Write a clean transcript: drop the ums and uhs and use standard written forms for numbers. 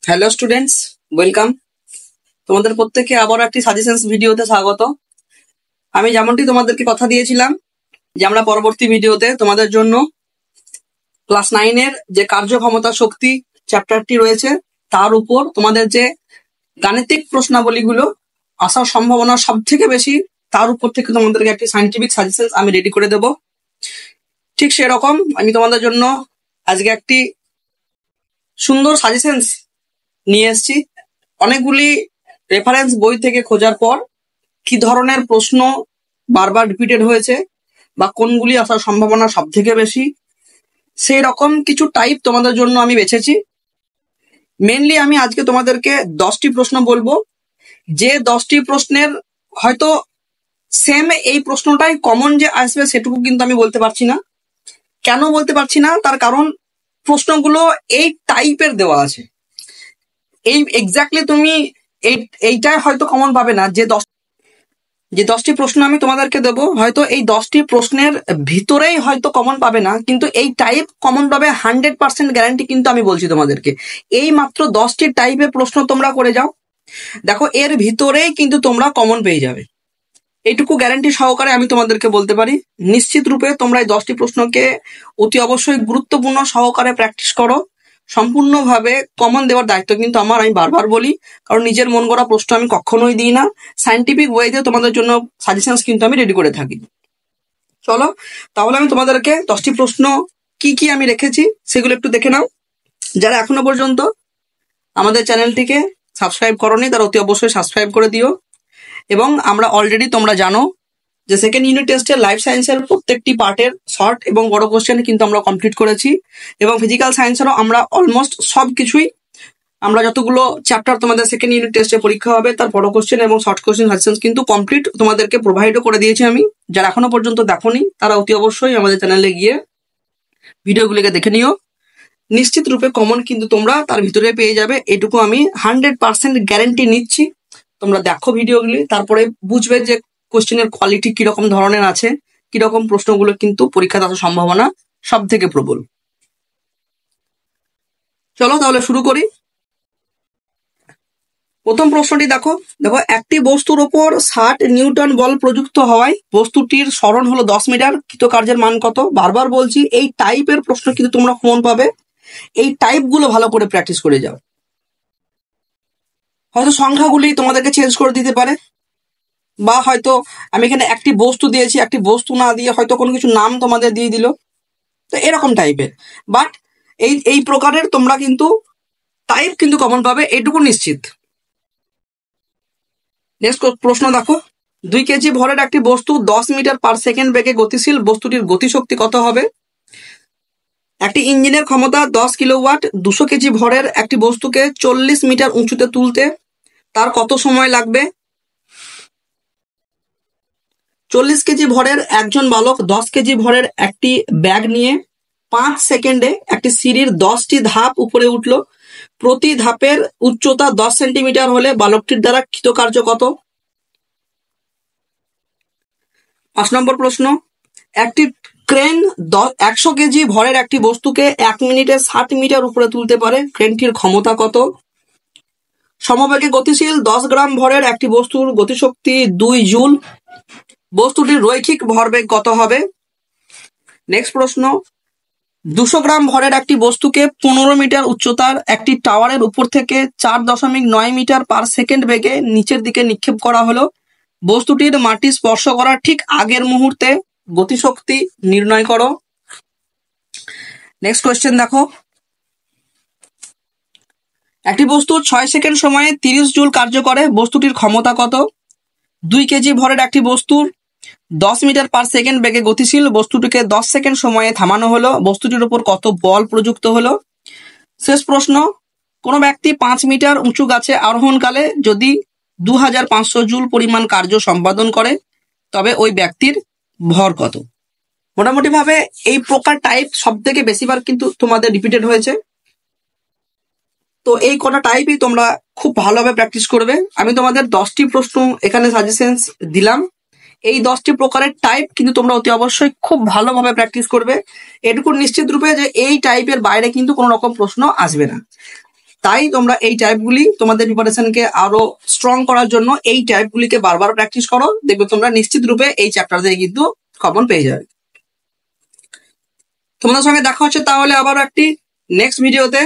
Hello students, welcome. তোমাদের প্রত্যেককে আবার একটি সাজেশনস ভিডিওতে স্বাগত। আমি যেমনটি তোমাদেরকে কথা দিয়েছিলাম যে আমরা পরবর্তী ভিডিওতে তোমাদের জন্য ক্লাস 9-এর যে কার্যক্ষমতা শক্তি চ্যাপ্টারটি রয়েছে তার উপর তোমাদের যে গাণিতিক প্রশ্নাবলীগুলো আসার সম্ভাবনা সব থেকে বেশি, তার উপর থেকে তোমাদেরকে একটি সায়েন্টিফিক সাজেশনস আমি রেডি করে দেব। ঠিক সেরকম আমি তোমাদের জন্য আজকে একটি সুন্দর সাজেশনস নিয়ে এসেছি। অনেকগুলি রেফারেন্স বই থেকে খোঁজার পর কি ধরনের প্রশ্ন বারবার রিপিটেড হয়েছে বা কোনগুলি আসার সম্ভাবনা সব থেকে বেশি, সেই রকম কিছু টাইপ তোমাদের জন্য আমি বেছেছি। মেনলি আমি আজকে তোমাদেরকে 10টি প্রশ্ন বলবো, যে 10টি প্রশ্নের হয়তো সেম এই প্রশ্নটাই কমন যে আসবে সেটুকু কিন্তু আমি বলতে পারছি না। কেন বলতে পারছি না, তার কারণ প্রশ্নগুলো এই টাইপের দেওয়া আছে। এই এক্স্যাক্টলি তুমি এইটাই হয়তো কমন পাবে না। যে 10টি প্রশ্ন আমি তোমাদেরকে দেবো, হয়তো এই 10টি প্রশ্নের ভিতরেই হয়তো কমন পাবে না, কিন্তু এই টাইপ কমন পাবে 100% গ্যারান্টি কিন্তু আমি বলছি তোমাদেরকে। এই মাত্র 10টি টাইপের প্রশ্ন তোমরা করে যাও, দেখো এর ভিতরেই কিন্তু তোমরা কমন পেয়ে যাবে। এইটুকু গ্যারান্টি সহকারে আমি তোমাদেরকে বলতে পারি। নিশ্চিত রূপে তোমরা এই 10টি প্রশ্নকে অতি অবশ্যই গুরুত্বপূর্ণ সহকারে প্র্যাকটিস করো। সম্পূর্ণভাবে কমন দেওয়ার দায়িত্ব কিন্তু আমার, আমি বারবার বলি, কারণ নিজের মন গড়া প্রশ্ন আমি কখনোই দিই না। সায়েন্টিফিক ওয়েতে তোমাদের জন্য সাজেশনস কিন্তু আমি রেডি করে থাকি। চলো তাহলে আমি তোমাদেরকে 10টি প্রশ্ন কি কি আমি রেখেছি সেগুলো একটু দেখে নাও। যারা এখনো পর্যন্ত আমাদের চ্যানেলটিকে সাবস্ক্রাইব করোনি তারা অতি অবশ্যই সাবস্ক্রাইব করে দিও। এবং আমরা অলরেডি তোমরা জানো যে সেকেন্ড ইউনিট টেস্টের লাইফ সায়েন্সের প্রত্যেকটি পার্টের শর্ট এবং বড় কোশ্চেন কিন্তু আমরা কমপ্লিট করেছি, এবং ফিজিক্যাল সায়েন্সেরও আমরা অলমোস্ট সব কিছুই, আমরা যতগুলো চ্যাপ্টার তোমাদের সেকেন্ড ইউনিট টেস্টে পরীক্ষা হবে তার বড় কোশ্চেন এবং শর্ট কোশ্চেন সাজেশনস কিন্তু কমপ্লিট তোমাদেরকে প্রোভাইডও করে দিয়েছি আমি। যারা এখনো পর্যন্ত দেখোনি তারা অতি অবশ্যই আমাদের চ্যানেলে গিয়ে ভিডিওগুলিকে দেখে নিও। নিশ্চিত রূপে কমন কিন্তু তোমরা তার ভিতরে পেয়ে যাবে, এটুকু আমি 100% গ্যারান্টি নিচ্ছি। তোমরা দেখো ভিডিওগুলি, তারপরে বুঝবে যে কোশ্চেনের কোয়ালিটি কিরকম ধরনের আছে, কিরকম প্রশ্নগুলো কিন্তু পরীক্ষাতে আসার সম্ভাবনা সব থেকে প্রবল। চলো তাহলে শুরু করি। প্রথম প্রশ্নটি দেখো, একটি বস্তুর ওপর 60 নিউটন বল প্রযুক্ত হওয়ায় বস্তুটির সরণ হলো 10 মিটার, কৃতকার্যের মান কত? বারবার বলছি এই টাইপের প্রশ্ন কিন্তু তোমরা কমন পাবে। এই টাইপগুলো ভালো করে প্র্যাকটিস করে যাও। হয়তো সংখ্যাগুলি তোমাদেরকে চেঞ্জ করে দিতে পারে, বা হয়তো আমি এখানে একটি বস্তু দিয়েছি, একটি বস্তু না দিয়ে হয়তো কোনো কিছু নাম তোমাদের দিয়ে দিল, তো এরকম টাইপের। বাট এই প্রকারের তোমরা কিন্তু টাইপ কিন্তু কমন পাবে, এইটুকু নিশ্চিত। নেক্সট প্রশ্ন দেখো, 2 কেজি ভরের একটি বস্তু 10 মিটার পার সেকেন্ড বেগে গতিশীল, বস্তুটির গতিশক্তি কত হবে? একটি ইঞ্জিনের ক্ষমতা 10 কিলোওয়াট। 200 কেজি ভরের একটি বস্তুকে 40 মিটার উঁচুতে তুলতে তার কত সময় লাগবে? 40 কেজি ভরের একজন বালক 10 কেজি ভরের একটি ব্যাগ নিয়ে 5 সেকেন্ডে একটি সিঁড়ির 10টি ধাপ উপরে উঠল। প্রতি ধাপের উচ্চতা 10 সেন্টিমিটার হলে বালকটির দ্বারা কৃতকার্য কত? 5 নম্বর প্রশ্ন, একটি ক্রেন 100 কেজি ভরের একটি বস্তুকে 1 মিনিটে 60 মিটার উপরে তুলতে পারে, ক্রেনটির ক্ষমতা কত? সমবেগে গতিশীল 10 গ্রাম ভরের একটি বস্তুর গতিশক্তি 2 জুল, বস্তুটির রৈখিক ভরবেগ কত হবে? নেক্সট প্রশ্ন, 200 গ্রাম ভরের একটি বস্তুকে 15 মিটার উচ্চতার একটি টাওয়ারের উপর থেকে 4.9 মিটার পার সেকেন্ড বেগে নিচের দিকে নিক্ষেপ করা হলো, বস্তুটির মাটি স্পর্শ করার ঠিক আগের মুহূর্তে গতিশক্তি নির্ণয় করো। নেক্সট কোয়েশ্চেন দেখো, একটি বস্তু 6 সেকেন্ড সময়ে 30 জুল কার্য করে, বস্তুটির ক্ষমতা কত? 2 কেজি ভরের একটি বস্তুর 10 মিটার পার সেকেন্ড বেগে গতিশীল, বস্তুটিকে 10 সেকেন্ড সময়ে থামানো হলো, বস্তুটির উপর কত বল প্রযুক্ত হলো? শেষ প্রশ্ন, কোনো ব্যক্তি 5 মিটার উঁচু গাছে আরোহণকালে যদি 2500 জুল পরিমাণ কার্য সম্পাদন করে তবে ওই ব্যক্তির ভর কত? মোটামুটি ভাবে এই প্রকার টাইপ সব থেকে বেশিবার কিন্তু তোমাদের রিপিটেড হয়েছে, তো এই কটা টাইপই তোমরা খুব ভালোভাবে প্র্যাকটিস করবে। আমি তোমাদের 10টি প্রশ্ন এখানে সাজেশনস দিলাম, এই 10টি প্রকারের টাইপ কিন্তু তোমরা অতি অবশ্যই খুব ভালোভাবে প্র্যাকটিস করবে। এটুকু নিশ্চিত রূপে যে এই টাইপের বাইরে কিন্তু কোনো রকম প্রশ্ন আসবে না। তাই তোমরা এই টাইপগুলি তোমাদের প্রিপারেশনকে আরো স্ট্রং করার জন্য এই টাইপগুলিকে বারবার প্র্যাকটিস করো, দেখবে তোমরা নিশ্চিত রূপে এই চ্যাপ্টার থেকে কিন্তু কমন পেয়ে যাবে। তোমাদের সঙ্গে দেখা হচ্ছে তাহলে আবার একটি নেক্সট ভিডিওতে।